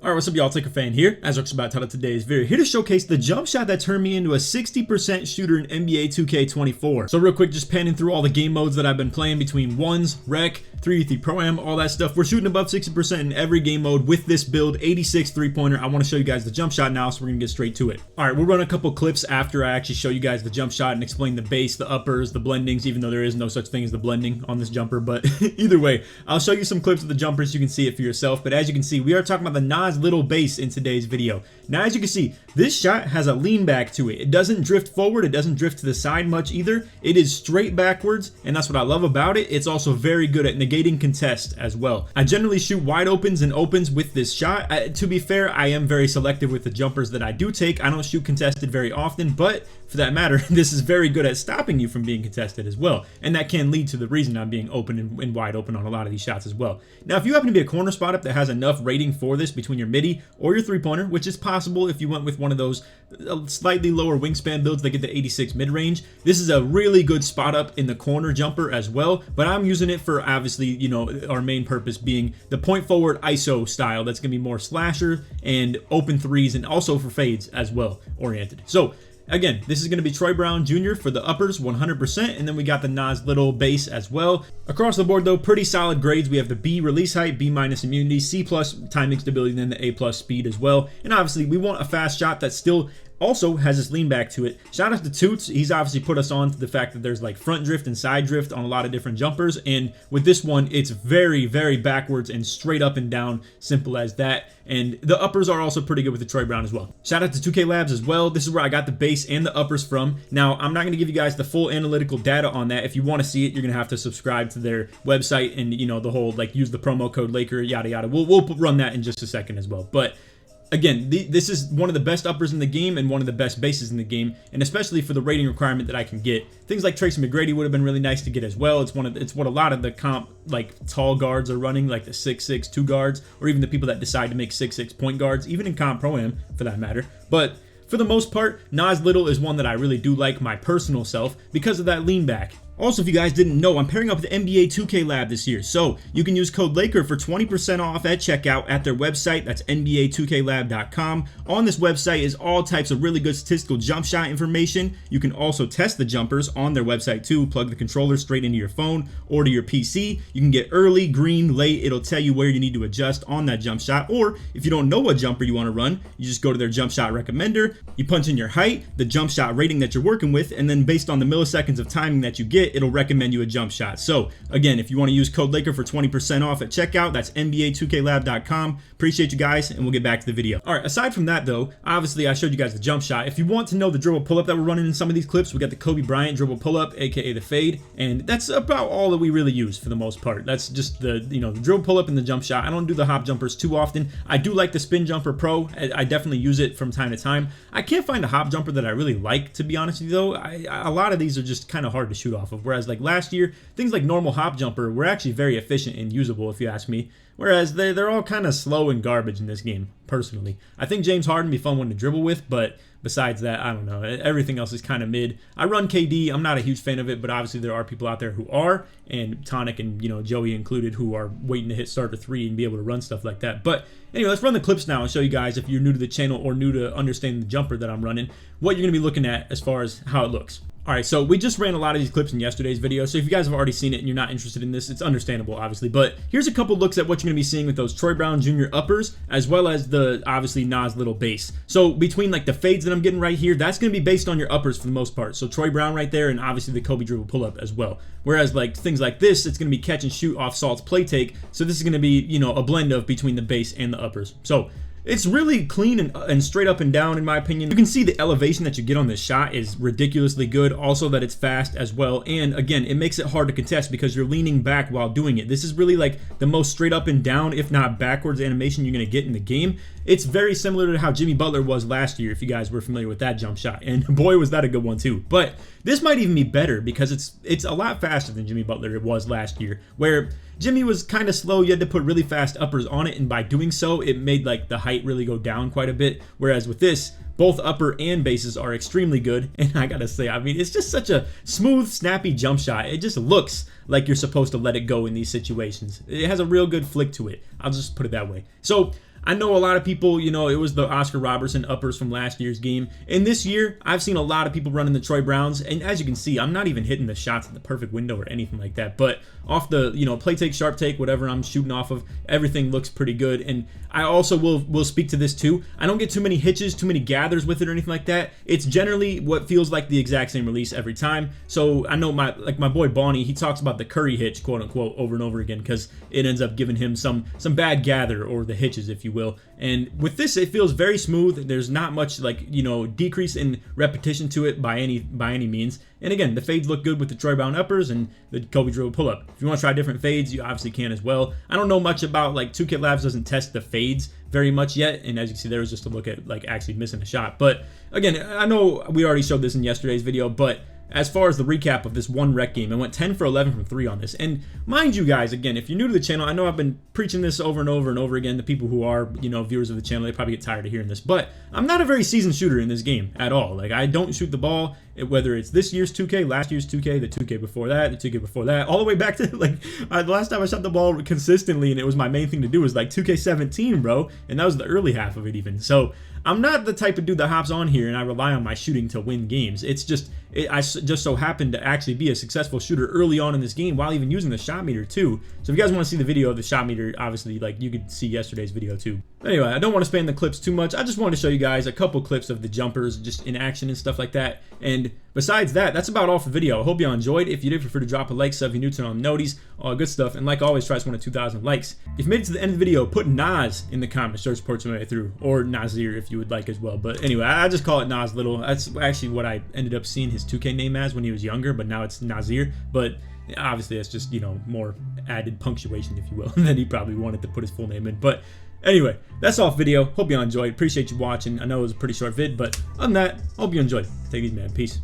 Alright, what's up y'all, LakerFan here. As I was about to title today's video, here to showcase the jump shot that turned me into a 60% shooter in NBA 2K24. So real quick, just panning through all the game modes that I've been playing between ones, rec, 3v3 pro-am, all that stuff. We're shooting above 60% in every game mode with this build, 86 3-pointer. I want to show you guys the jump shot now, so we're going to get straight to it. Alright, we'll run a couple clips after I actually show you guys the jump shot and explain the base, the uppers, the blendings, even though there is no such thing as the blending on this jumper. But either way, I'll show you some clips of the jumpers so you can see it for yourself. But as you can see, we are talking about the Nas Little base in today's video. Now, as you can see, this shot has a lean back to it. It doesn't drift forward, it doesn't drift to the side much either. It is straight backwards, and that's what I love about it. It's also very good at negating contest as well. I generally shoot wide opens and opens with this shot. To be fair, I am very selective with the jumpers that I do take. I don't shoot contested very often, but for that matter, this is very good at stopping you from being contested as well. And that can lead to the reason I'm being open and wide open on a lot of these shots as well. Now, if you happen to be a corner spot up that has enough rating for this between your midi or your three-pointer, which is possible if you went with one of those slightly lower wingspan builds that get the 86 mid-range, this is a really good spot up in the corner jumper as well. But I'm using it for, obviously, you know, our main purpose being the point forward ISO style. That's going to be more slasher and open threes, and also for fades as well oriented. So again, this is going to be Troy Brown Jr. for the uppers, 100%, and then we got the Nas Little base as well. Across the board, though, pretty solid grades. We have the B release height, B- immunity, C+ timing stability, and then the A+ speed as well. And obviously, we want a fast shot that still also has this lean back to it. Shout out to Toots. He's obviously put us on to the fact that there's like front drift and side drift on a lot of different jumpers. And with this one, it's very, very backwards and straight up and down. Simple as that. And the uppers are also pretty good with the Troy Brown as well. Shout out to 2K Labs as well. This is where I got the base and the uppers from. Now, I'm not going to give you guys the full analytical data on that. If you want to see it, you're going to have to subscribe to their website and, you know, the whole, like, use the promo code Laker, yada, yada. We'll run that in just a second as well. But again, this is one of the best uppers in the game and one of the best bases in the game, and especially for the rating requirement that I can get. Things like Tracy McGrady would have been really nice to get as well. It's what a lot of the comp, like, tall guards are running, like the 6'6" 2 guards, or even the people that decide to make 6'6" point guards, even in comp pro-am for that matter. But for the most part, Nas Little is one that I really do like, my personal self, because of that lean back. Also, if you guys didn't know, I'm pairing up with the NBA 2K Lab this year, so you can use code LAKER for 20% off at checkout at their website. That's NBA2KLab.com. On this website is all types of really good statistical jump shot information. You can also test the jumpers on their website too. Plug the controller straight into your phone or to your PC. You can get early, green, late. It'll tell you where you need to adjust on that jump shot. Or if you don't know what jumper you want to run, you just go to their jump shot recommender. You punch in your height, the jump shot rating that you're working with, and then based on the milliseconds of timing that you get, it'll recommend you a jump shot. So again, if you want to use code LAKER for 20% off at checkout, that's NBA2KLab.com. Appreciate you guys, and we'll get back to the video. All right, aside from that though, obviously I showed you guys the jump shot. If you want to know the dribble pull-up that we're running in some of these clips, we got the Kobe Bryant dribble pull-up, aka the fade, and that's about all that we really use for the most part. That's just the, you know, the dribble pull-up and the jump shot. I don't do the hop jumpers too often. I do like the spin jumper pro. I definitely use it from time to time. I can't find a hop jumper that I really like, to be honest with you though. A lot of these are just kind of hard to shoot off of, whereas like last year, things like normal hop jumper were actually very efficient and usable, if you ask me. Whereas they're all kind of slow and garbage in this game, personally. I think James Harden would be fun one to dribble with, but besides that, I don't know. Everything else is kind of mid. I run KD. I'm not a huge fan of it, but obviously there are people out there who are, and Tonic and, you know, Joey included, who are waiting to hit starter 3 and be able to run stuff like that. But anyway, let's run the clips now and show you guys, if you're new to the channel or new to understanding the jumper that I'm running, what you're going to be looking at as far as how it looks. Alright, so we just ran a lot of these clips in yesterday's video, so if you guys have already seen it and you're not interested in this, it's understandable, obviously. But here's a couple looks at what you're going to be seeing with those Troy Brown Jr. uppers, as well as the, obviously, Nas Little base. So between, like, the fades that I'm getting right here, that's going to be based on your uppers for the most part. So Troy Brown right there, and obviously the Kobe dribble pull-up as well. Whereas, like, things like this, it's going to be catch and shoot off Salt's play take, so this is going to be, you know, a blend of between the base and the uppers. So it's really clean and straight up and down, in my opinion. You can see the elevation that you get on this shot is ridiculously good. Also that it's fast as well. And again, it makes it hard to contest because you're leaning back while doing it. This is really like the most straight up and down, if not backwards, animation you're going to get in the game. It's very similar to how Jimmy Butler was last year, if you guys were familiar with that jump shot. And boy, was that a good one too. But this might even be better because it's a lot faster than Jimmy Butler was last year, where Jimmy was kind of slow. You had to put really fast uppers on it, and by doing so, it made like the height really go down quite a bit. Whereas with this, both upper and bases are extremely good, and I gotta say, I mean, it's just such a smooth, snappy jump shot. It just looks like you're supposed to let it go in these situations. It has a real good flick to it. I'll just put it that way. So I know a lot of people, you know, it was the Oscar Robertson uppers from last year's game. And this year, I've seen a lot of people running the Troy Browns. And as you can see, I'm not even hitting the shots in the perfect window or anything like that. But off the, you know, play take, sharp take, whatever I'm shooting off of, everything looks pretty good. And I also will speak to this too. I don't get too many hitches, too many gathers with it or anything like that. It's generally what feels like the exact same release every time. So I know my boy Bonnie, he talks about the Curry hitch, quote unquote, over and over again, because it ends up giving him some bad gather, or the hitches, if you will. And with this, it feels very smooth. There's not much, like, you know, decrease in repetition to it by any means. And again, the fades look good with the Troy Brown uppers and the Kobe dribble pull-up. If you want to try different fades, you obviously can as well. I don't know much about, like, 2K Labs doesn't test the fades very much yet, and as you can see, there was just a look at, like, actually missing a shot. But again, I know we already showed this in yesterday's video, but as far as the recap of this one rec game, I went 10 for 11 from 3 on this. And mind you guys, again, if you're new to the channel, I know I've been preaching this over and over and over again. The people who are, you know, viewers of the channel, they probably get tired of hearing this, but I'm not a very seasoned shooter in this game at all. Like, I don't shoot the ball, whether it's this year's 2K, last year's 2K, the 2K before that, the 2K before that, all the way back to, like, the last time I shot the ball consistently, and it was my main thing to do, was like 2K17, bro, and that was the early half of it even. So I'm not the type of dude that hops on here and I rely on my shooting to win games. It's just, I just so happened to actually be a successful shooter early on in this game while even using the shot meter too. So if you guys want to see the video of the shot meter, obviously, like, you could see yesterday's video too. Anyway, I don't want to span the clips too much. I just wanted to show you guys a couple clips of the jumpers just in action and stuff like that. And besides that, that's about all for the video. I hope y'all enjoyed. If you did, feel free to drop a like, sub if you're new, turn on noties, all good stuff. And like always, try to win 2,000 likes. If you made it to the end of the video, put Nas in the comments. Search support your way through, or Nasir if you would like as well. But anyway, I just call it Nas Little. That's actually what I ended up seeing his 2K name as when he was younger, but now it's Nasir. But obviously, it's just, you know, more added punctuation, if you will, than he probably wanted to put his full name in. But anyway, that's all for the video. Hope you all enjoyed. Appreciate you watching. I know it was a pretty short vid, but other than that, hope you enjoyed. Take it easy, man. Peace.